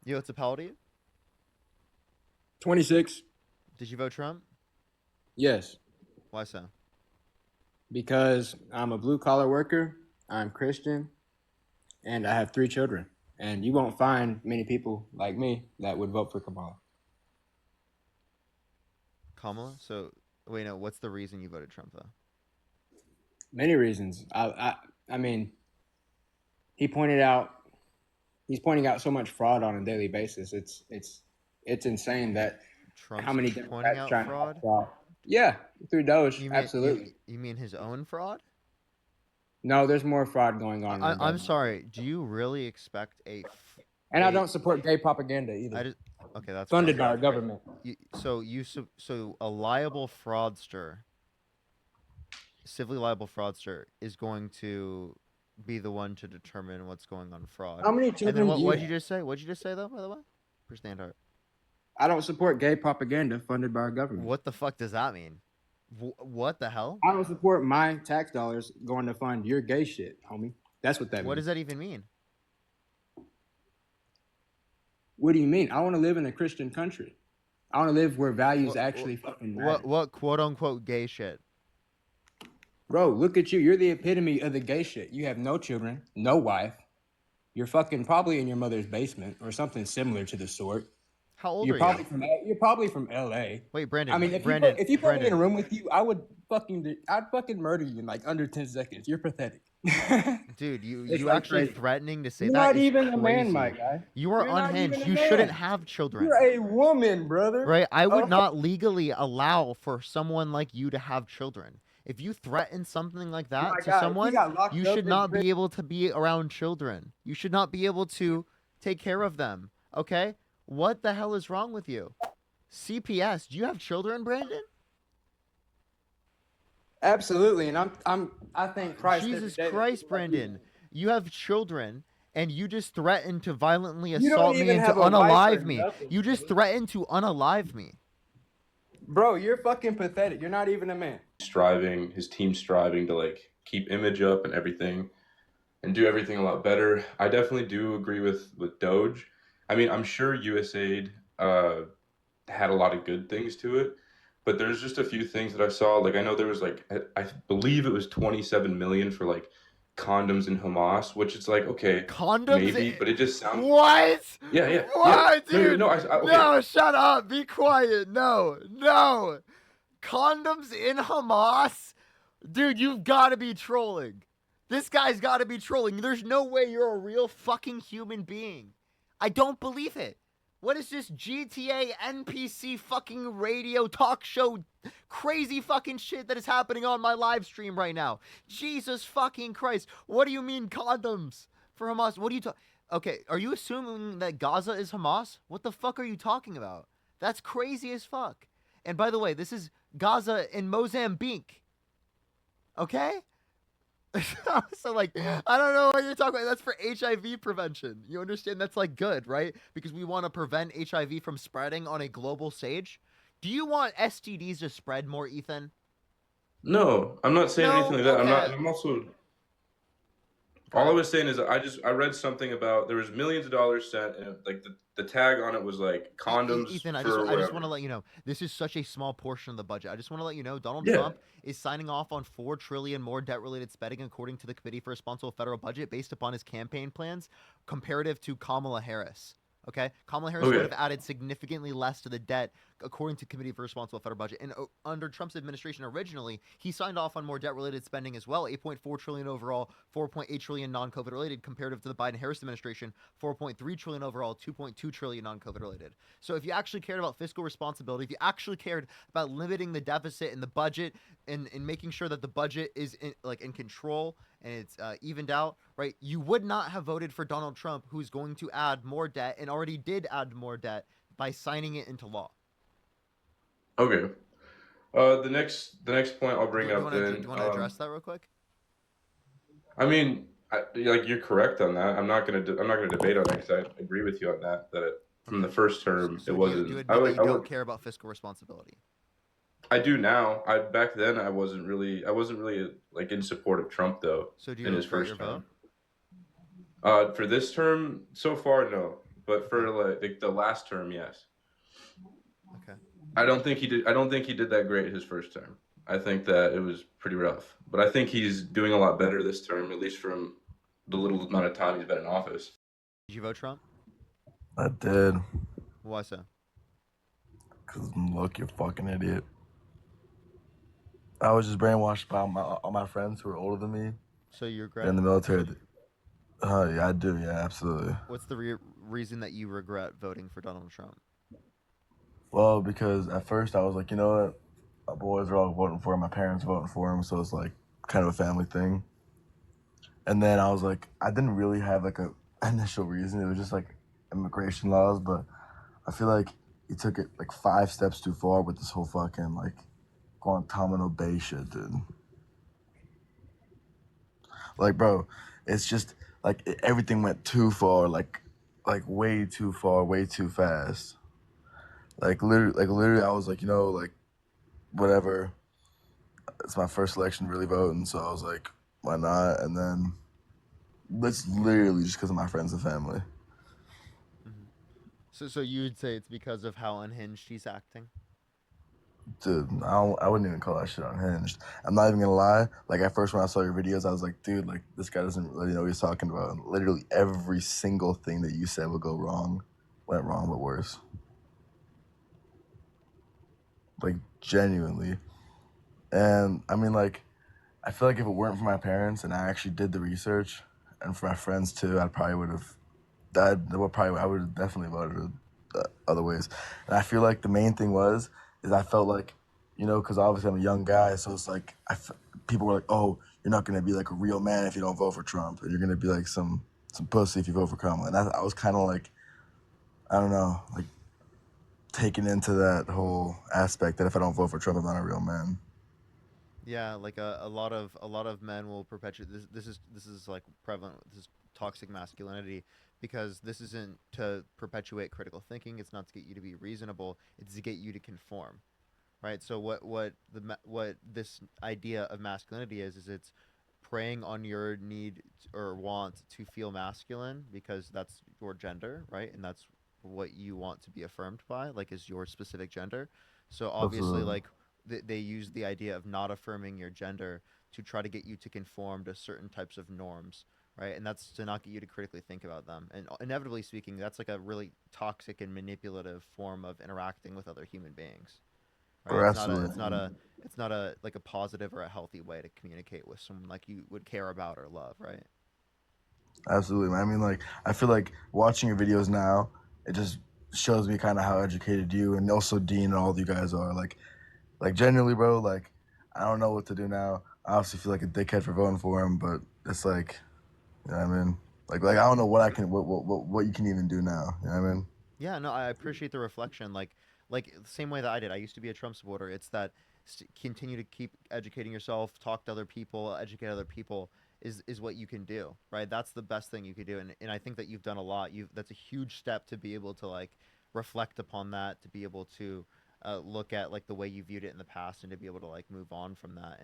You what's a you? 26. Did you vote Trump? Yes, Why so? because I'm a blue collar worker, I'm Christian, and I have three children. And you won't find many people like me that would vote for Kamala. Kamala? So wait, no. What's the reason you voted Trump though? Many reasons. I mean, he pointed out he's pointing out so much fraud on a daily basis. It's insane that how Trump's many pointing Democrats out trying to have fraud. fraud. Yeah, through Doge, You mean absolutely. you mean his own fraud? No, there's more fraud going on in our I'm government. sorry. Do you really expect And I a don't support gay propaganda either, I just okay, that's funded great. by our government. So a liable fraudster, civilly liable fraudster, is going to be the one to determine what's going on fraud. How many And then children do you what'd you have? just say? What'd you just say though? By the way, for Standard. I don't support gay propaganda funded by our government. What the fuck does that mean? What the hell? I don't support my tax dollars going to fund your gay shit, homie. That's what that What does means. that even mean? What do you mean? I want to live in a Christian country. I want to live where values What actually fucking what matter. what quote unquote gay shit? Bro, look at you. You're the epitome of the gay shit. You have no children, no wife. You're fucking probably in your mother's basement or something similar to the sort. How old You're are you? probably from LA. Wait, I Brandon. mean, Brandon. if you put me in a Brandon. room with you, I'd fucking murder you in like under 10 seconds. You're pathetic. Dude, you It's you like actually crazy. threatening to say You're that not is even a man, my crazy. guy. You are You're not even unhinged. a You shouldn't man. have children. You're a woman, brother. Right? I would Oh not legally allow for someone like you to have children. If you threaten something like that my to God, if he someone, got you locked should up in not prison, be able to be around children. You should not be able to take care of them. Okay? What the hell is wrong with you? CPS, do you have children, Brandon? absolutely. And I thank Christ every Jesus day that Christ, people like you. Brandon. You have children and you just threatened to violently You don't assault me even and to have a wife or unalive me. nothing, You just brother. threatened to unalive me. Bro, you're fucking pathetic. You're not even a man. Striving, his team striving to like keep image up and everything and do everything a lot better. I definitely do agree with Doge. I mean, I'm sure USAID had a lot of good things to it, but there's just a few things that I saw. Like I know there was like I believe it was 27 million for like condoms in Hamas, which it's like okay, Condoms? maybe, but it just sounds What? yeah, yeah, yeah. What, No, dude? no, okay. No, shut up. Be quiet. No, no. Condoms in Hamas? Dude, you've got to be trolling. This guy's got to be trolling. There's no way you're a real fucking human being. I don't believe it. What is this GTA NPC fucking radio talk show crazy fucking shit that is happening on my live stream right now? Jesus fucking Christ. What do you mean condoms for Hamas? What are you talking? Okay, are you assuming that Gaza is Hamas? What the fuck are you talking about? That's crazy as fuck. And by the way, this is Gaza in Mozambique. Okay? So like I don't know what you're talking about. That's for HIV prevention. You understand that's like good, right? Because we want to prevent HIV from spreading on a global stage. Do you want STDs to spread more, Ethan? No, I'm not saying anything No? like that. I'm not, Okay. and I'm also Go all I ahead. was saying is that I read something about there was millions of dollars sent and like the tag on it was like condoms Ethan, for I just want to whatever. let you know this is such a small portion of the budget. I just want to let you know Donald Yeah. Trump is signing off on 4 trillion more debt-related spending according to the Committee for Responsible Federal Budget based upon his campaign plans comparative to Kamala Harris. Okay? Kamala Harris would Okay. have added significantly less to the debt according to Committee for Responsible Federal Budget. And under Trump's administration originally, he signed off on more debt-related spending as well, 8.4 trillion overall, 4.8 trillion non-COVID related comparative to the Biden-Harris administration, 4.3 trillion overall, 2.2 trillion non-COVID related. So if you actually cared about fiscal responsibility, if you actually cared about limiting the deficit and the budget and making sure that the budget is in control and it's evened out, right? You would not have voted for Donald Trump, who's going to add more debt and already did add more debt by signing it into law. Okay. The next point I'll Do, bring do you up want to do you then. want to address that real quick? I mean, like you're correct on that. I'm not gonna debate on that because I agree with you on that. That from Okay. the first So, term it so do you wasn't. I admit that like you I don't would. care about fiscal responsibility? I do now. I back then I wasn't really like in support of Trump though So do you in his regret your first vote? term. For this term, so far, no. but for Okay. like the last term, yes. Okay. I don't think he did. I don't think he did that great his first term. I think that it was pretty rough. But I think he's doing a lot better this term, at least from the little amount of time he's been in office. Did you vote Trump? I did. Why so? Cause look, you fucking idiot. I was just brainwashed by all my friends who were older than me. So you They're regret in the it? military. Yeah, I do. Yeah, absolutely. What's the reason that you regret voting for Donald Trump? Well, because at first I was like, you know what, my boys are all voting for him, my parents voting for him, so it's like kind of a family thing. And then I was like, I didn't really have like a initial reason. It was just like immigration laws, but I feel like he took it like 5 steps too far with this whole fucking like Guantanamo Bay shit, dude. Like, bro, it's just like everything went too far, like way too far, way too fast. Like literally, I was like, you know, like whatever. It's my first election really voting, so I was like, why not? And then that's literally just because of my friends and family. Hmm. So you would say it's because of how unhinged he's acting? Dude, I wouldn't even call that shit unhinged. I'm not even gonna lie. Like at first when I saw your videos, I was like, dude, like this guy doesn't really know what he's talking about. And literally every single thing that you said would go wrong, went wrong, but worse. Like genuinely. And I mean, like, I feel like if it weren't for my parents and I actually did the research, and for my friends too, I probably would have. I would have definitely voted other ways. And I feel like the main thing is I felt like, you know, because obviously I'm a young guy, so it's like people were like, oh, you're not gonna be like a real man if you don't vote for Trump, and you're gonna be like some pussy if you vote for Kamala. And I was kind of like, I don't know, like taken into that whole aspect that if I don't vote for Trump, I'm not a real man. Yeah, like a lot of men will perpetuate this. This is like prevalent. This is toxic masculinity because this isn't to perpetuate critical thinking. It's not to get you to be reasonable. It's to get you to conform, right? So what this idea of masculinity is it's preying on your need or want to feel masculine because that's your gender, right? And that's what you want to be affirmed by, like is your specific gender. So obviously, Absolutely. like they use the idea of not affirming your gender to try to get you to conform to certain types of norms, right? And that's to not get you to critically think about them. And inevitably speaking, that's like a really toxic and manipulative form of interacting with other human beings, right? Or It's not a absolutely. it's not a like a positive or a healthy way to communicate with someone like you would care about or love, right? Absolutely. I mean, like, I feel like watching your videos now, it just shows me kind of how educated you and also Dean and all of you guys are. Like genuinely, bro. Like, I don't know what to do now. I obviously feel like a dickhead for voting for him, but it's like, you know what I mean? Like I don't know what I can, what you can even do now. You know what I mean? Yeah, no, I appreciate the reflection. Like the same way that I did. I used to be a Trump supporter. It's that continue to keep educating yourself, talk to other people, educate other people is what you can do, right? That's the best thing you could do, and I think that you've done a lot. You That's a huge step to be able to like reflect upon that, to be able to look at like the way you viewed it in the past, and to be able to like move on from that.